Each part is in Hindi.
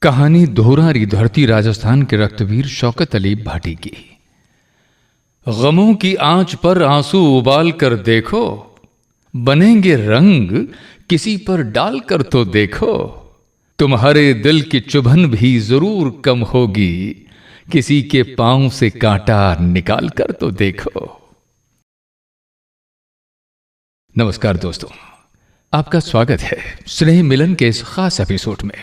कहानी दोहरारी धरती राजस्थान के रक्तवीर शौकत अली भाटी की। गमों की आंच पर आंसू उबाल कर देखो, बनेंगे रंग किसी पर डालकर तो देखो। तुम्हारे दिल की चुभन भी जरूर कम होगी, किसी के पांव से कांटा निकाल कर तो देखो। नमस्कार दोस्तों, आपका स्वागत है स्नेह मिलन के इस खास एपिसोड में।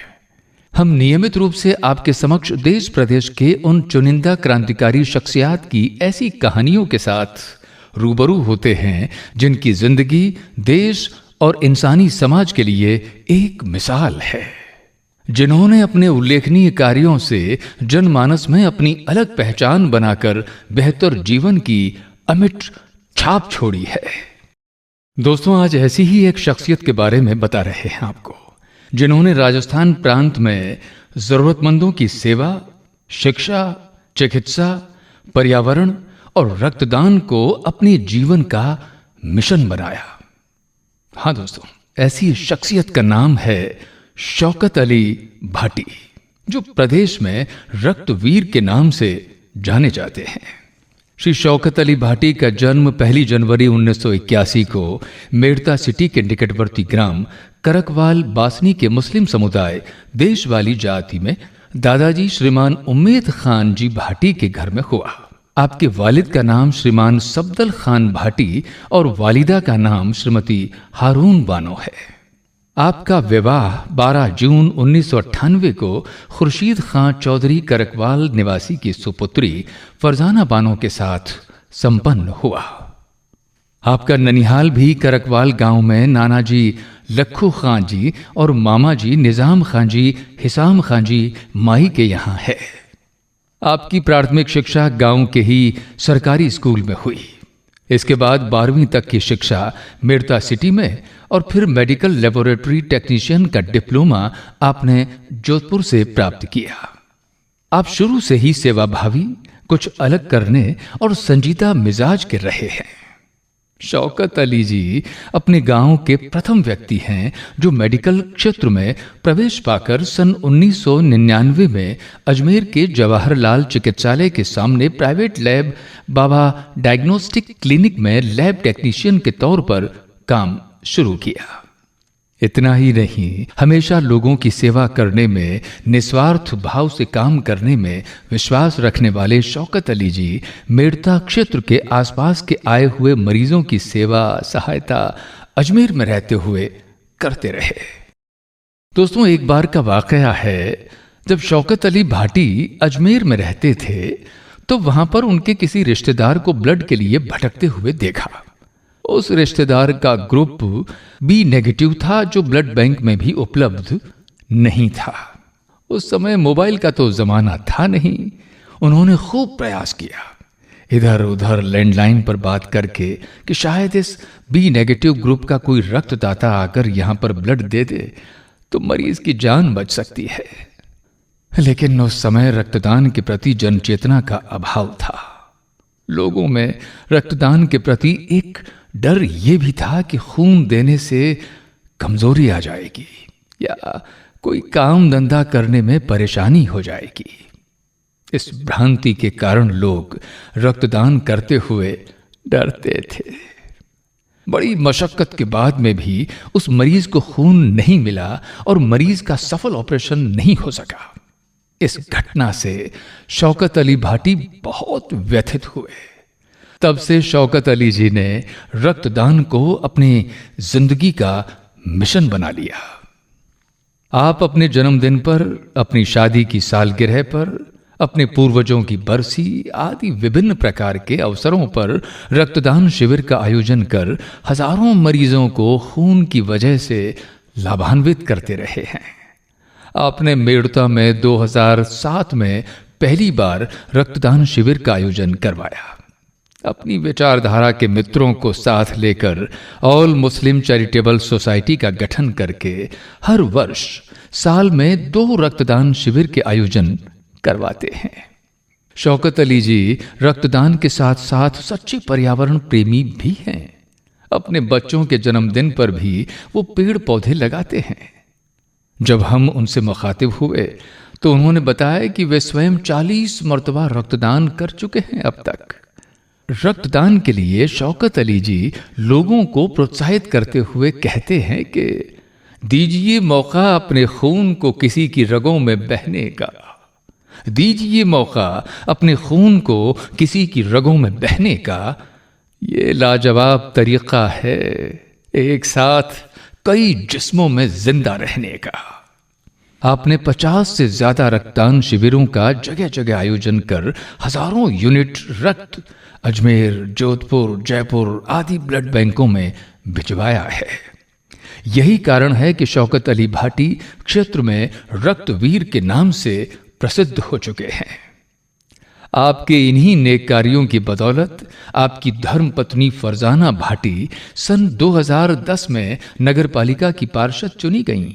हम नियमित रूप से आपके समक्ष देश प्रदेश के उन चुनिंदा क्रांतिकारी शख्सियात की ऐसी कहानियों के साथ रूबरू होते हैं जिनकी जिंदगी देश और इंसानी समाज के लिए एक मिसाल है, जिन्होंने अपने उल्लेखनीय कार्यों से जनमानस में अपनी अलग पहचान बनाकर बेहतर जीवन की अमिट छाप छोड़ी है। दोस्तों, आज ऐसी ही एक शख्सियत के बारे में बता रहे हैं आपको, जिन्होंने राजस्थान प्रांत में जरूरतमंदों की सेवा, शिक्षा, चिकित्सा, पर्यावरण और रक्तदान को अपने जीवन का मिशन बनाया। हाँ दोस्तों, ऐसी शख्सियत का नाम है शौकत अली भाटी, जो प्रदेश में रक्तवीर के नाम से जाने जाते हैं। श्री शौकत अली भाटी का जन्म 1 जनवरी 1981 को मेड़ता सिटी के निकटवर्ती ग्राम करकवाल बासनी के मुस्लिम समुदाय देशवाली जाति में दादाजी श्रीमान उम्मेद खान जी भाटी के घर में हुआ। आपके वालिद का नाम श्रीमान सफदल खान भाटी और वालिदा का नाम श्रीमती हारून बानो है। आपका विवाह 12 जून 1998 को खुर्शीद खां चौधरी करकवाल निवासी की सुपुत्री फरजाना बानो के साथ संपन्न हुआ। आपका ननिहाल भी करकवाल गांव में नानाजी लखू खां जी और मामा जी निजाम खां जी हिसाम खां जी माई के यहाँ है। आपकी प्राथमिक शिक्षा गांव के ही सरकारी स्कूल में हुई। इसके बाद 12वीं तक की शिक्षा मेड़ता सिटी में और फिर मेडिकल लेबोरेटरी टेक्नीशियन का डिप्लोमा आपने जोधपुर से प्राप्त किया। आप शुरू से ही सेवाभावी, कुछ अलग करने और संजीदा मिजाज के रहे हैं। शौकत अली जी अपने गांव के प्रथम व्यक्ति हैं जो मेडिकल क्षेत्र में प्रवेश पाकर सन 1999 में अजमेर के जवाहरलाल चिकित्सालय के सामने प्राइवेट लैब बाबा डायग्नोस्टिक क्लिनिक में लैब टेक्नीशियन के तौर पर काम शुरू किया। इतना ही नहीं, हमेशा लोगों की सेवा करने में, निस्वार्थ भाव से काम करने में विश्वास रखने वाले शौकत अली जी मेड़ता क्षेत्र के आसपास के आए हुए मरीजों की सेवा सहायता अजमेर में रहते हुए करते रहे। दोस्तों, एक बार का वाकया है, जब शौकत अली भाटी अजमेर में रहते थे तो वहां पर उनके किसी रिश्तेदार को ब्लड के लिए भटकते हुए देखा। उस रिश्तेदार का ग्रुप बी नेगेटिव था, जो ब्लड बैंक में भी उपलब्ध नहीं था। उस समय मोबाइल का तो जमाना था नहीं। उन्होंने खूब प्रयास किया, इधर उधर लैंडलाइन पर बात करके कि शायद इस बी नेगेटिव ग्रुप का कोई रक्तदाता आकर यहां पर ब्लड दे दे तो मरीज की जान बच सकती है। लेकिन उस समय रक्तदान के प्रति जनचेतना का अभाव था। लोगों में रक्तदान के प्रति एक डर यह भी था कि खून देने से कमजोरी आ जाएगी या कोई काम धंधा करने में परेशानी हो जाएगी। इस भ्रांति के कारण लोग रक्तदान करते हुए डरते थे। बड़ी मशक्कत के बाद में भी उस मरीज को खून नहीं मिला और मरीज का सफल ऑपरेशन नहीं हो सका। इस घटना से शौकत अली भाटी बहुत व्यथित हुए। तब से शौकत अली जी ने रक्तदान को अपनी जिंदगी का मिशन बना लिया। आप अपने जन्मदिन पर, अपनी शादी की सालगिरह पर, अपने पूर्वजों की बरसी आदि विभिन्न प्रकार के अवसरों पर रक्तदान शिविर का आयोजन कर हजारों मरीजों को खून की वजह से लाभान्वित करते रहे हैं। आपने मेड़ता में 2007 में पहली बार रक्तदान शिविर का आयोजन करवाया। अपनी विचारधारा के मित्रों को साथ लेकर ऑल मुस्लिम चैरिटेबल सोसाइटी का गठन करके हर वर्ष साल में 2 रक्तदान शिविर के आयोजन करवाते हैं। शौकत अली जी रक्तदान के साथ साथ सच्चे पर्यावरण प्रेमी भी हैं। अपने बच्चों के जन्मदिन पर भी वो पेड़ पौधे लगाते हैं। जब हम उनसे मुखातिब हुए तो उन्होंने बताया कि वे स्वयं 40 मर्तबा रक्तदान कर चुके हैं अब तक। रक्तदान के लिए शौकत अली जी लोगों को प्रोत्साहित करते हुए कहते हैं कि दीजिए मौका अपने खून को किसी की रगों में बहने का, दीजिए मौका अपने खून को किसी की रगों में बहने का। ये लाजवाब तरीका है एक साथ कई जिस्मों में जिंदा रहने का। आपने 50 से ज्यादा रक्तदान शिविरों का जगह जगह आयोजन कर हजारों यूनिट रक्त अजमेर, जोधपुर, जयपुर आदि ब्लड बैंकों में भिजवाया है। यही कारण है कि शौकत अली भाटी क्षेत्र में रक्तवीर के नाम से प्रसिद्ध हो चुके हैं। आपके इन्हीं नेक कार्यों की बदौलत आपकी धर्मपत्नी फरजाना भाटी सन 2010 में नगर पालिका की पार्षद चुनी गईं।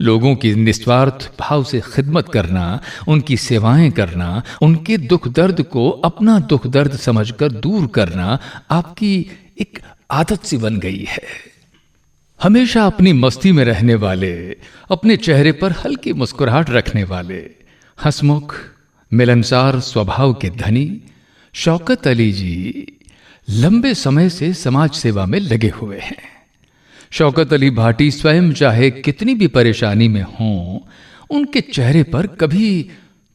लोगों की निस्वार्थ भाव से खिदमत करना, उनकी सेवाएं करना, उनके दुख दर्द को अपना दुख दर्द समझकर दूर करना आपकी एक आदत सी बन गई है। हमेशा अपनी मस्ती में रहने वाले, अपने चेहरे पर हल्की मुस्कुराहट रखने वाले, हंसमुख मिलनसार स्वभाव के धनी शौकत अली जी लंबे समय से समाज सेवा में लगे हुए हैं। शौकत अली भाटी स्वयं चाहे कितनी भी परेशानी में हों, उनके चेहरे पर कभी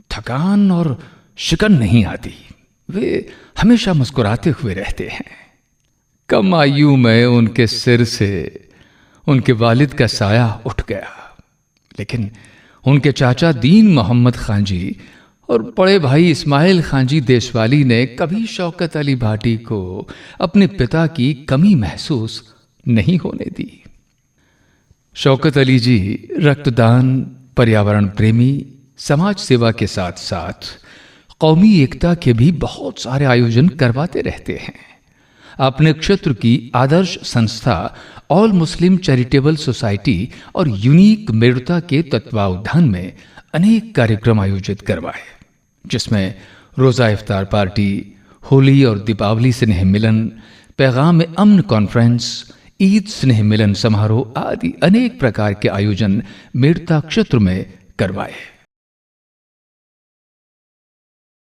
थकान और शिकन नहीं आती। वे हमेशा मुस्कुराते हुए रहते हैं। कम आयु में उनके सिर से उनके वालिद का साया उठ गया, लेकिन उनके चाचा दीन मोहम्मद खान जी और बड़े भाई इस्माइल खान जी देशवाली ने कभी शौकत अली भाटी को अपने पिता की कमी महसूस नहीं होने दी। शौकत अली जी रक्तदान, पर्यावरण प्रेमी, समाज सेवा के साथ साथ कौमी एकता के भी बहुत सारे आयोजन करवाते रहते हैं। अपने क्षेत्र की आदर्श संस्था ऑल मुस्लिम चैरिटेबल सोसाइटी और यूनिक मेरुता के तत्वावधान में अनेक कार्यक्रम आयोजित करवाए, जिसमें रोजा इफ्तार पार्टी, होली और दीपावली स्नेह मिलन, पैगाम अमन कॉन्फ्रेंस, ईद स्नेह मिलन समारोह आदि अनेक प्रकार के आयोजन मेरुता क्षेत्र में करवाए।